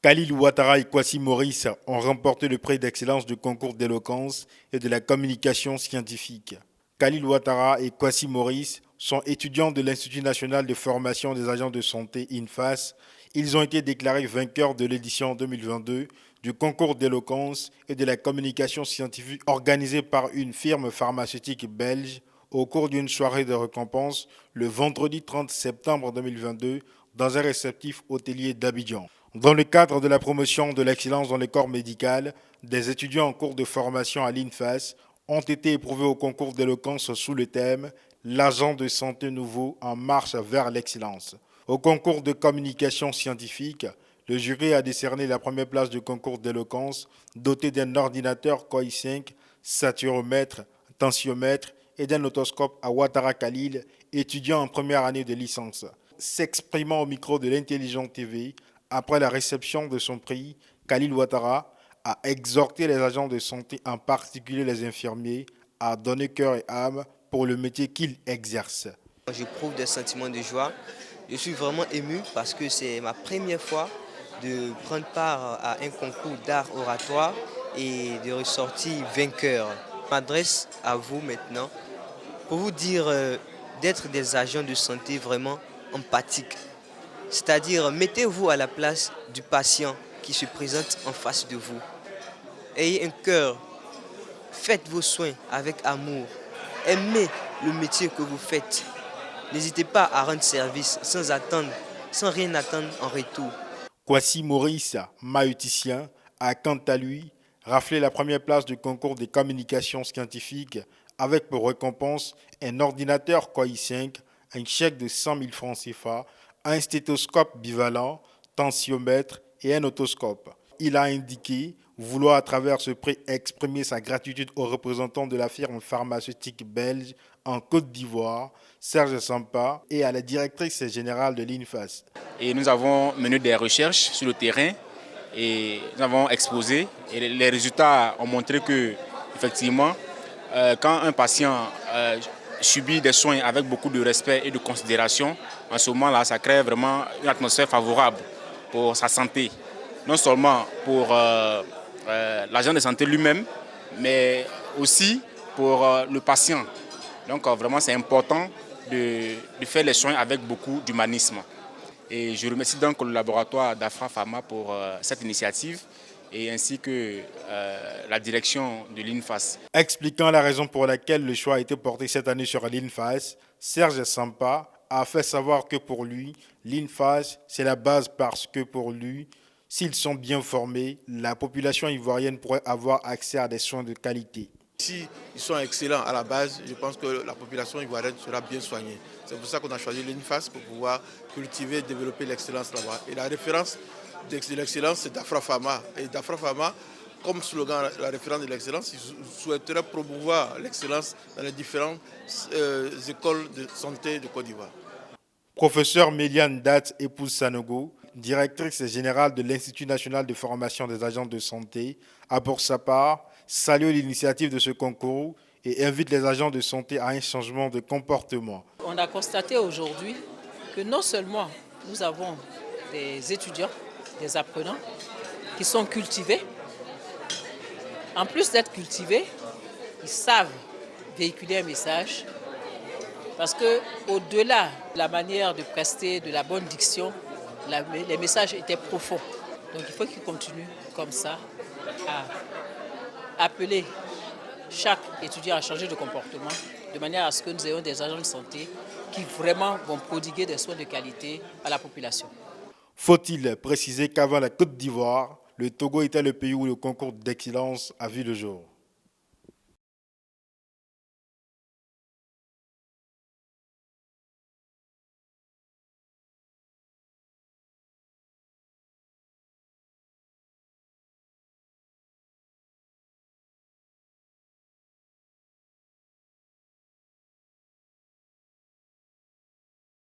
Khalil Ouattara et Kwasi Maurice ont remporté le prix d'excellence du concours d'éloquence et de la communication scientifique. Khalil Ouattara et Kwasi Maurice sont étudiants de l'Institut national de formation des agents de santé INFAS. Ils ont été déclarés vainqueurs de l'édition 2022 du concours d'éloquence et de la communication scientifique organisé par une firme pharmaceutique belge au cours d'une soirée de récompense le vendredi 30 septembre 2022 dans un réceptif hôtelier d'Abidjan. Dans le cadre de la promotion de l'excellence dans le corps médical, des étudiants en cours de formation à l'INFAS ont été éprouvés au concours d'éloquence sous le thème L'agent de santé nouveau en marche vers l'excellence. Au concours de communication scientifique, le jury a décerné la première place du concours d'éloquence doté d'un ordinateur Core i5, saturomètre, tensiomètre et d'un otoscope à Ouattara Khalil, étudiant en première année de licence. S'exprimant au micro de l'Intelligent TV, après la réception de son prix, Khalil Ouattara a exhorté les agents de santé, en particulier les infirmiers, à donner cœur et âme pour le métier qu'ils exercent. J'éprouve des sentiments de joie. Je suis vraiment ému parce que c'est ma première fois de prendre part à un concours d'art oratoire et de ressortir vainqueur. Je m'adresse à vous maintenant pour vous dire d'être des agents de santé vraiment empathiques. C'est-à-dire, mettez-vous à la place du patient qui se présente en face de vous. Ayez un cœur, faites vos soins avec amour, aimez le métier que vous faites. N'hésitez pas à rendre service sans attendre, sans rien attendre en retour. Kwasi Maurice, maïeuticien, a quant à lui raflé la première place du concours des communications scientifiques avec pour récompense un ordinateur Core i5, un chèque de 100 000 francs CFA, un stéthoscope bivalent, tensiomètre et un otoscope. Il a indiqué vouloir à travers ce prix exprimer sa gratitude aux représentants de la firme pharmaceutique belge en Côte d'Ivoire, Serge Sampa, et à la directrice générale de l'INFAS. Et nous avons mené des recherches sur le terrain et nous avons exposé et les résultats ont montré que effectivement quand un patient subit des soins avec beaucoup de respect et de considération, en ce moment-là, ça crée vraiment une atmosphère favorable pour sa santé. Non seulement pour l'agent de santé lui-même, mais aussi pour le patient. Donc vraiment, c'est important de faire les soins avec beaucoup d'humanisme. Et je remercie donc le laboratoire d'Afra Pharma pour cette initiative et ainsi que la direction de l'INFAS. Expliquant la raison pour laquelle le choix a été porté cette année sur l'INFAS, Serge Sampa a fait savoir que pour lui, l'INFAS, c'est la base parce que pour lui, s'ils sont bien formés, la population ivoirienne pourrait avoir accès à des soins de qualité. Si ils sont excellents à la base, je pense que la population ivoirienne sera bien soignée. C'est pour ça qu'on a choisi l'INFAS pour pouvoir cultiver et développer l'excellence là-bas. Et la référence de l'excellence, c'est d'Afra Pharma. Et d'Afra Pharma, comme slogan, la référence de l'excellence, ils souhaiteraient promouvoir l'excellence dans les différentes écoles de santé de Côte d'Ivoire. Professeur Méliane Dat épouse Sanogo, directrice générale de l'Institut national de formation des agents de santé, a pour sa part salué l'initiative de ce concours et invite les agents de santé à un changement de comportement. On a constaté aujourd'hui que non seulement nous avons des étudiants, des apprenants qui sont cultivés, en plus d'être cultivés, ils savent véhiculer un message parce qu'au-delà de la manière de prester, de la bonne diction, les messages étaient profonds. Donc il faut qu'ils continuent comme ça à appeler chaque étudiant à changer de comportement de manière à ce que nous ayons des agents de santé qui vraiment vont prodiguer des soins de qualité à la population. Faut-il préciser qu'avant la Côte d'Ivoire, le Togo était le pays où le concours d'excellence a vu le jour?